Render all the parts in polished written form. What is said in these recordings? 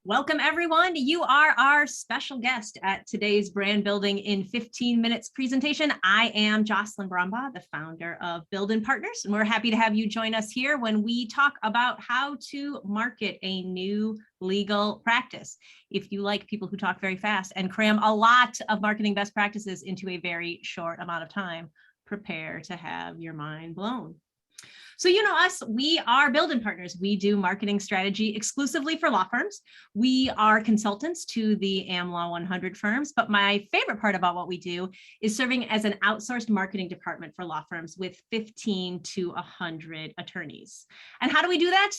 Welcome, everyone. You are our special guest at today's Brand Building in 15 Minutes presentation. I am Jocelyn Brumbaugh, the founder of Build Partners, and we're happy to have you join us here when we talk about how to market a new legal practice. If you like people who talk very fast and cram a lot of marketing best practices into a very short amount of time, prepare to have your mind blown. So you know us, we are Build Partners. We do marketing strategy exclusively for law firms. We are consultants to the AmLaw 100 firms, but my favorite part about what we do is serving as an outsourced marketing department for law firms with 15 to 100 attorneys. And how do we do that?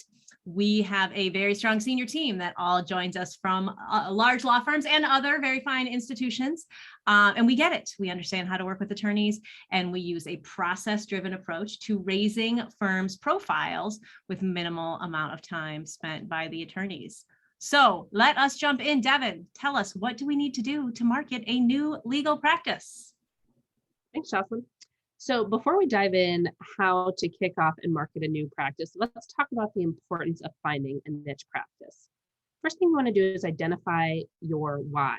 We have a very strong senior team that all joins us from large law firms and other very fine institutions. And we get it. We understand how to work with attorneys, and we use a process-driven approach to raising firms' profiles with minimal amount of time spent by the attorneys. So let us jump in. Devon, tell us, what do we need to do to market a new legal practice? Thanks, Jocelyn. So before we dive in how to kick off and market a new practice, let's talk about the importance of finding a niche practice. First thing you want to do is identify your why.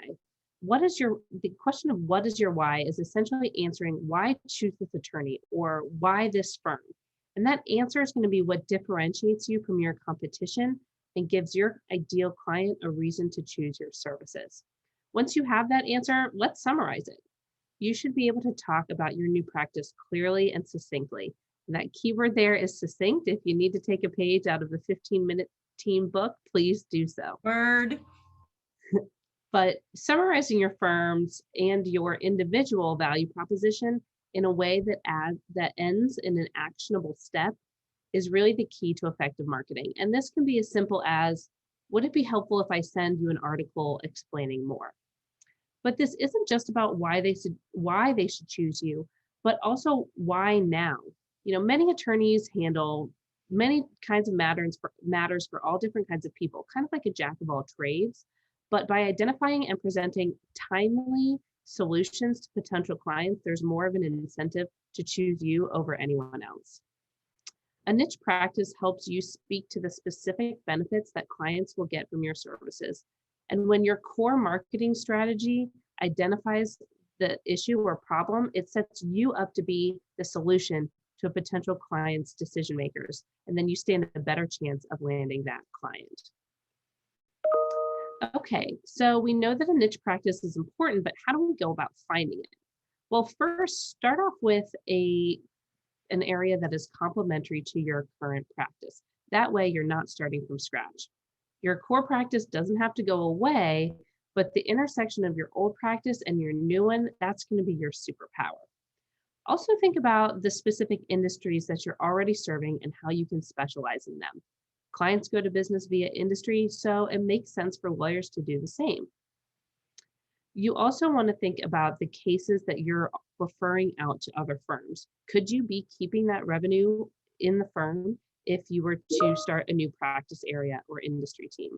The question of what is your why is essentially answering why choose this attorney or why this firm. And that answer is going to be what differentiates you from your competition and gives your ideal client a reason to choose your services. Once you have that answer, let's summarize it. You should be able to talk about your new practice clearly and succinctly. And that keyword there is succinct. If you need to take a page out of the 15-minute team book, please do so. Word. But summarizing your firm's and your individual value proposition in a way that ends in an actionable step is really the key to effective marketing. And this can be as simple as, would it be helpful if I send you an article explaining more? But this isn't just about why they should choose you, but also why now. Many attorneys handle many kinds of matters for all different kinds of people, kind of like a jack of all trades. But by identifying and presenting timely solutions to potential clients, there's more of an incentive to choose you over anyone else. A niche practice helps you speak to the specific benefits that clients will get from your services. And when your core marketing strategy identifies the issue or problem, it sets you up to be the solution to a potential client's decision makers. And then you stand a better chance of landing that client. Okay, so we know that a niche practice is important, but how do we go about finding it? Well, first, start off with an area that is complementary to your current practice. That way, you're not starting from scratch. Your core practice doesn't have to go away, but the intersection of your old practice and your new one, that's going to be your superpower. Also think about the specific industries that you're already serving and how you can specialize in them. Clients go to business via industry, so it makes sense for lawyers to do the same. You also want to think about the cases that you're referring out to other firms. Could you be keeping that revenue in the firm if you were to start a new practice area or industry team?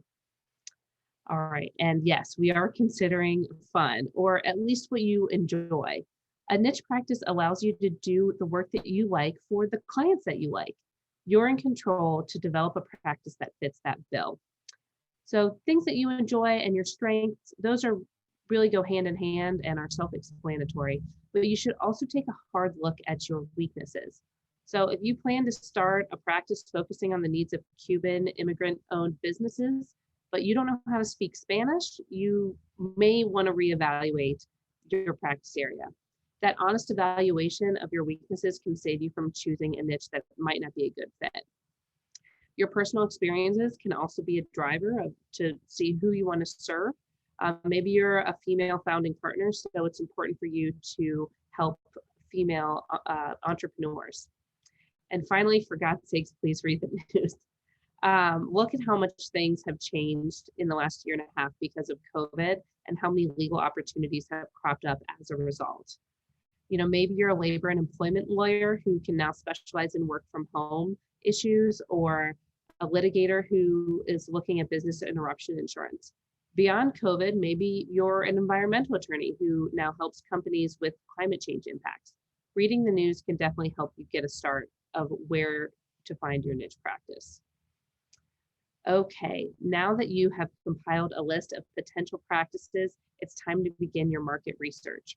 All right, and yes, we are considering fun, or at least what you enjoy. A niche practice allows you to do the work that you like for the clients that you like. You're in control to develop a practice that fits that bill. So things that you enjoy and your strengths, those are really go hand in hand and are self-explanatory, but you should also take a hard look at your weaknesses. So if you plan to start a practice focusing on the needs of Cuban immigrant-owned businesses, but you don't know how to speak Spanish, you may want to reevaluate your practice area. That honest evaluation of your weaknesses can save you from choosing a niche that might not be a good fit. Your personal experiences can also be a driver to see who you want to serve. Maybe you're a female founding partner, so it's important for you to help female entrepreneurs. And finally, for God's sakes, please read the news. Look at how much things have changed in the last year and a half because of COVID and how many legal opportunities have cropped up as a result. Maybe you're a labor and employment lawyer who can now specialize in work from home issues, or a litigator who is looking at business interruption insurance. Beyond COVID, maybe you're an environmental attorney who now helps companies with climate change impacts. Reading the news can definitely help you get a start of where to find your niche practice. Okay, now that you have compiled a list of potential practices, it's time to begin your market research.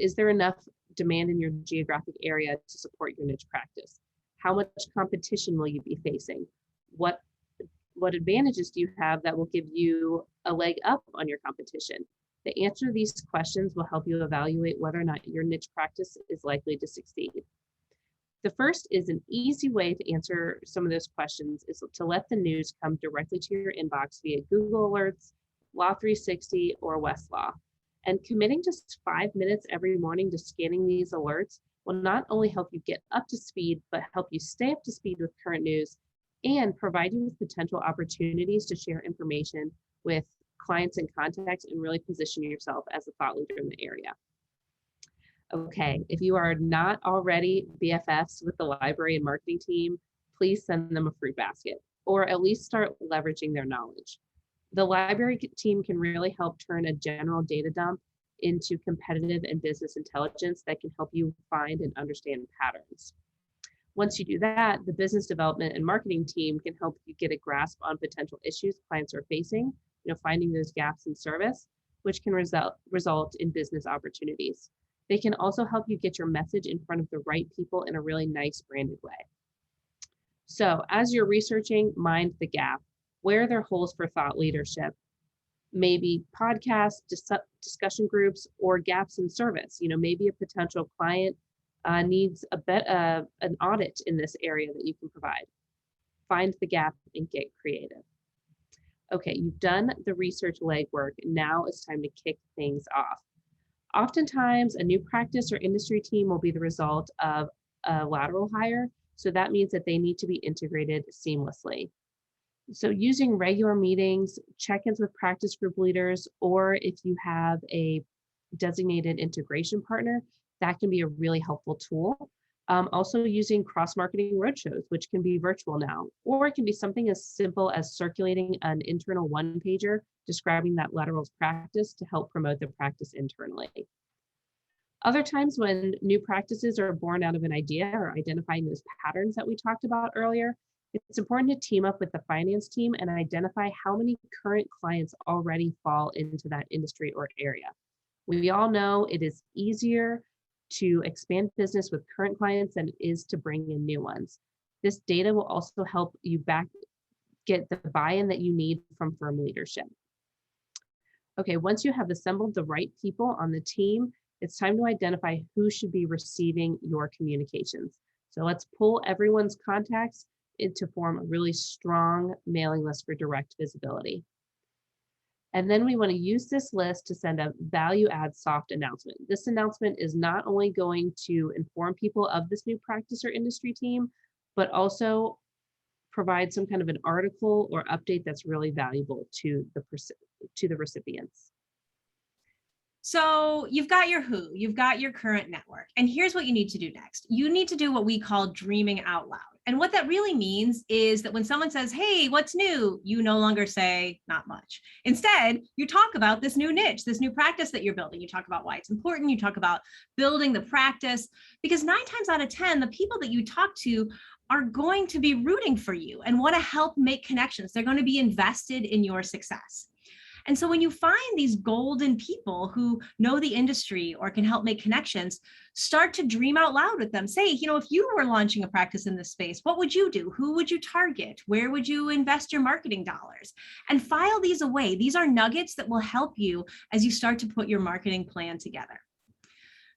Is there enough demand in your geographic area to support your niche practice? How much competition will you be facing? What what advantages do you have that will give you a leg up on your competition? The answer to these questions will help you evaluate whether or not your niche practice is likely to succeed. The first is an easy way to answer some of those questions is to let the news come directly to your inbox via Google Alerts, Law 360, or Westlaw. And committing just 5 minutes every morning to scanning these alerts will not only help you get up to speed, but help you stay up to speed with current news and provide you with potential opportunities to share information with clients and contacts and really position yourself as a thought leader in the area. Okay, if you are not already BFFs with the library and marketing team, please send them a fruit basket or at least start leveraging their knowledge. The library team can really help turn a general data dump into competitive and business intelligence that can help you find and understand patterns. Once you do that, the business development and marketing team can help you get a grasp on potential issues clients are facing, finding those gaps in service, which can result in business opportunities. They can also help you get your message in front of the right people in a really nice branded way. So as you're researching, mind the gap. Where are there holes for thought leadership? Maybe podcasts, discussion groups, or gaps in service. Maybe a potential client needs an audit in this area that you can provide. Find the gap and get creative. Okay, you've done the research legwork. Now it's time to kick things off. Oftentimes, a new practice or industry team will be the result of a lateral hire. So that means that they need to be integrated seamlessly. So using regular meetings, check-ins with practice group leaders, or if you have a designated integration partner, that can be a really helpful tool. Also using cross-marketing roadshows, which can be virtual now, or it can be something as simple as circulating an internal one-pager describing that laterals practice to help promote the practice internally. Other times when new practices are born out of an idea or identifying those patterns that we talked about earlier, it's important to team up with the finance team and identify how many current clients already fall into that industry or area. We all know it is easier to expand business with current clients than it is to bring in new ones. This data will also help you get the buy-in that you need from firm leadership. Okay, once you have assembled the right people on the team, it's time to identify who should be receiving your communications. So let's pull everyone's contacts to form a really strong mailing list for direct visibility. And then we want to use this list to send a value add soft announcement. This announcement is not only going to inform people of this new practice or industry team, but also provide some kind of an article or update that's really valuable to the recipients. So you've got your who, you've got your current network, and here's what you need to do next. You need to do what we call dreaming out loud. And what that really means is that when someone says, hey, what's new? You no longer say, not much. Instead, you talk about this new niche, this new practice that you're building. You talk about why it's important. You talk about building the practice, because 9 times out of 10, the people that you talk to are going to be rooting for you and want to help make connections. They're going to be invested in your success. And so when you find these golden people who know the industry or can help make connections, start to dream out loud with them. Say, if you were launching a practice in this space, what would you do? Who would you target? Where would you invest your marketing dollars? And file these away. These are nuggets that will help you as you start to put your marketing plan together.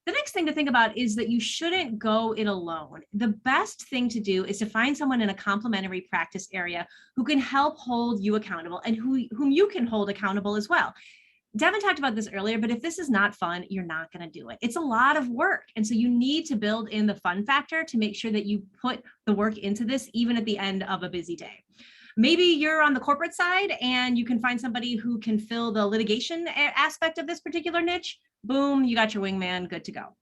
The next thing to think about is that you shouldn't go it alone. The best thing to do is to find someone in a complementary practice area who can help hold you accountable and whom you can hold accountable as well. Devon talked about this earlier, but if this is not fun, you're not going to do it. It's a lot of work. And so you need to build in the fun factor to make sure that you put the work into this, even at the end of a busy day. Maybe you're on the corporate side and you can find somebody who can fill the litigation aspect of this particular niche. Boom, you got your wingman, good to go.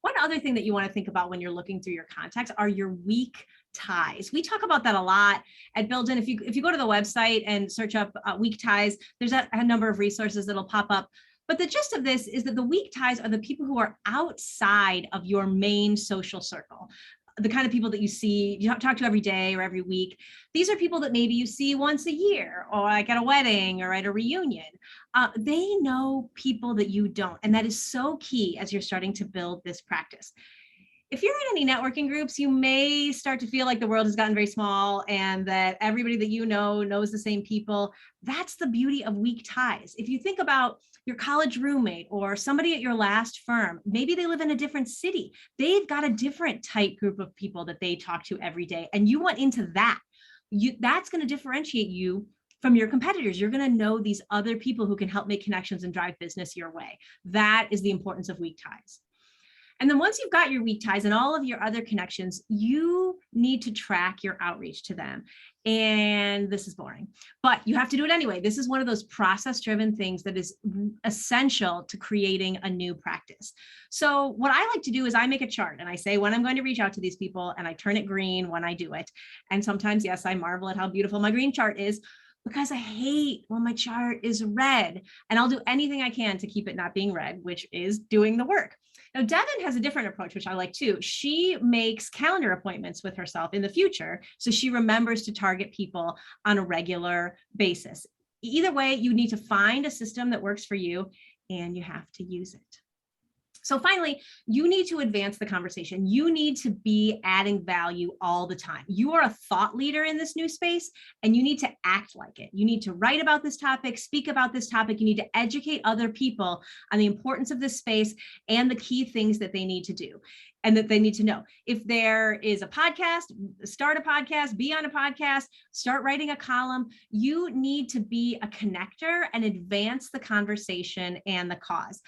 One other thing that you want to think about when you're looking through your contacts are your weak ties. We talk about that a lot at Build-In. If you go to the website and search up weak ties, there's a number of resources that'll pop up. But the gist of this is that the weak ties are the people who are outside of your main social circle. the kind of people that you see, you talk to every day or every week. These are people that maybe you see once a year or like at a wedding or at a reunion. They know people that you don't. And that is so key as you're starting to build this practice. If you're in any networking groups, you may start to feel like the world has gotten very small and that everybody that you know knows the same people. That's the beauty of weak ties. If you think about your college roommate or somebody at your last firm, maybe they live in a different city. They've got a different tight group of people that they talk to every day. And you went into that. That's going to differentiate you from your competitors. You're going to know these other people who can help make connections and drive business your way. That is the importance of weak ties. And then once you've got your weak ties and all of your other connections, you need to track your outreach to them. And this is boring, but you have to do it anyway. This is one of those process-driven things that is essential to creating a new practice. So what I like to do is I make a chart and I say when I'm going to reach out to these people, and I turn it green when I do it. And sometimes, yes, I marvel at how beautiful my green chart is, because I hate when my chart is red, and I'll do anything I can to keep it not being red, which is doing the work. Now, Devon has a different approach, which I like too. She makes calendar appointments with herself in the future, so she remembers to target people on a regular basis. Either way, you need to find a system that works for you, and you have to use it. So finally, you need to advance the conversation. You need to be adding value all the time. You are a thought leader in this new space, and you need to act like it. You need to write about this topic, speak about this topic. You need to educate other people on the importance of this space and the key things that they need to do and that they need to know. If there is a podcast, start a podcast, be on a podcast, start writing a column. You need to be a connector and advance the conversation and the cause.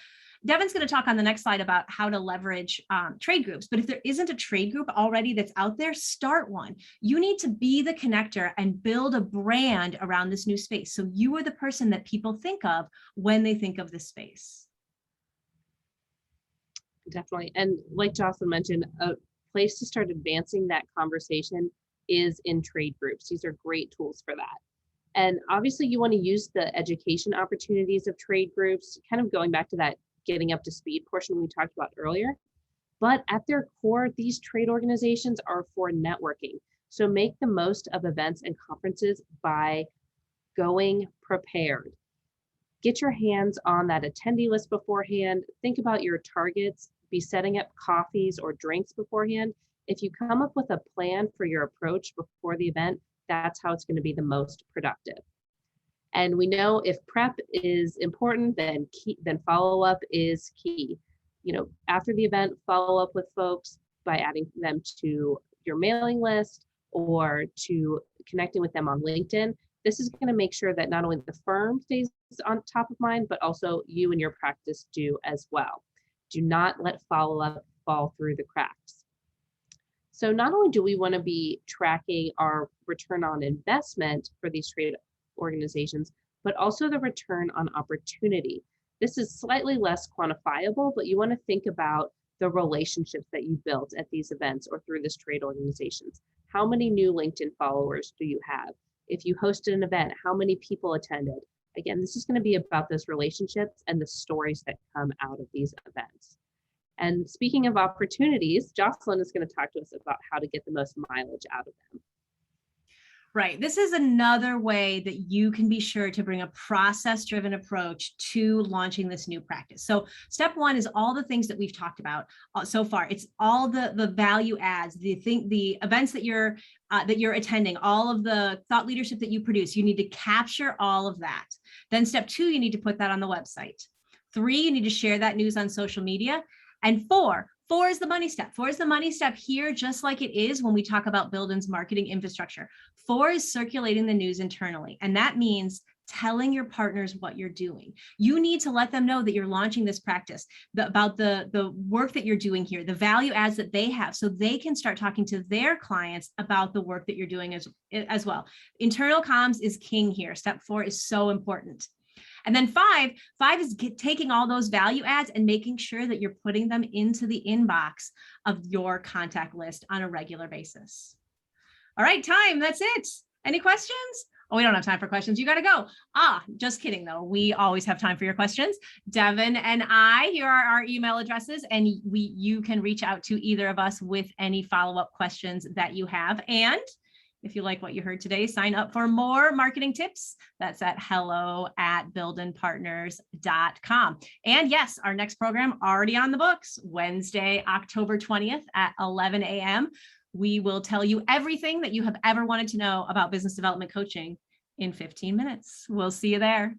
Devon's going to talk on the next slide about how to leverage trade groups. But if there isn't a trade group already that's out there, start one. You need to be the connector and build a brand around this new space. So you are the person that people think of when they think of this space. Definitely. And like Jocelyn mentioned, a place to start advancing that conversation is in trade groups. These are great tools for that. And obviously you want to use the education opportunities of trade groups, kind of going back to that getting up to speed portion we talked about earlier. But at their core, these trade organizations are for networking. So make the most of events and conferences by going prepared. Get your hands on that attendee list beforehand. Think about your targets. Be setting up coffees or drinks beforehand. If you come up with a plan for your approach before the event, that's how it's going to be the most productive. And we know if prep is important, then follow-up is key. You know, after the event, follow up with folks by adding them to your mailing list or to connecting with them on LinkedIn. This is going to make sure that not only the firm stays on top of mind, but also you and your practice do as well. Do not let follow-up fall through the cracks. So not only do we want to be tracking our return on investment for these trade organizations, but also the return on opportunity. This is slightly less quantifiable, but you want to think about the relationships that you built at these events or through this trade organizations. How many new LinkedIn followers do you have? If you hosted an event, how many people attended? Again, this is going to be about those relationships and the stories that come out of these events. And speaking of opportunities, Jocelyn is going to talk to us about how to get the most mileage out of them. Right. This is another way that you can be sure to bring a process-driven approach to launching this new practice. So step one is all the things that we've talked about so far. It's all the value adds, the events that you're attending, all of the thought leadership that you produce. You need to capture all of that. Then step two, you need to put that on the website. 3, you need to share that news on social media. And 4 is the money step. 4 is the money step here, just like it is when we talk about Buildin's marketing infrastructure. 4 is circulating the news internally. And that means telling your partners what you're doing. You need to let them know that you're launching this practice, about the work that you're doing here, the value adds that they have, so they can start talking to their clients about the work that you're doing as well. Internal comms is king here. Step 4 is so important. And then 5 is taking all those value adds and making sure that you're putting them into the inbox of your contact list on a regular basis. All right, time, that's it. Any questions? Oh, we don't have time for questions. You got to go. Just kidding though. We always have time for your questions. Devon and I, here are our email addresses, and you can reach out to either of us with any follow-up questions that you have. And if you like what you heard today, sign up for more marketing tips. That's at hello@buildandpartners.com. And yes, our next program already on the books, Wednesday, October 20th at 11 a.m. We will tell you everything that you have ever wanted to know about business development coaching in 15 minutes. We'll see you there.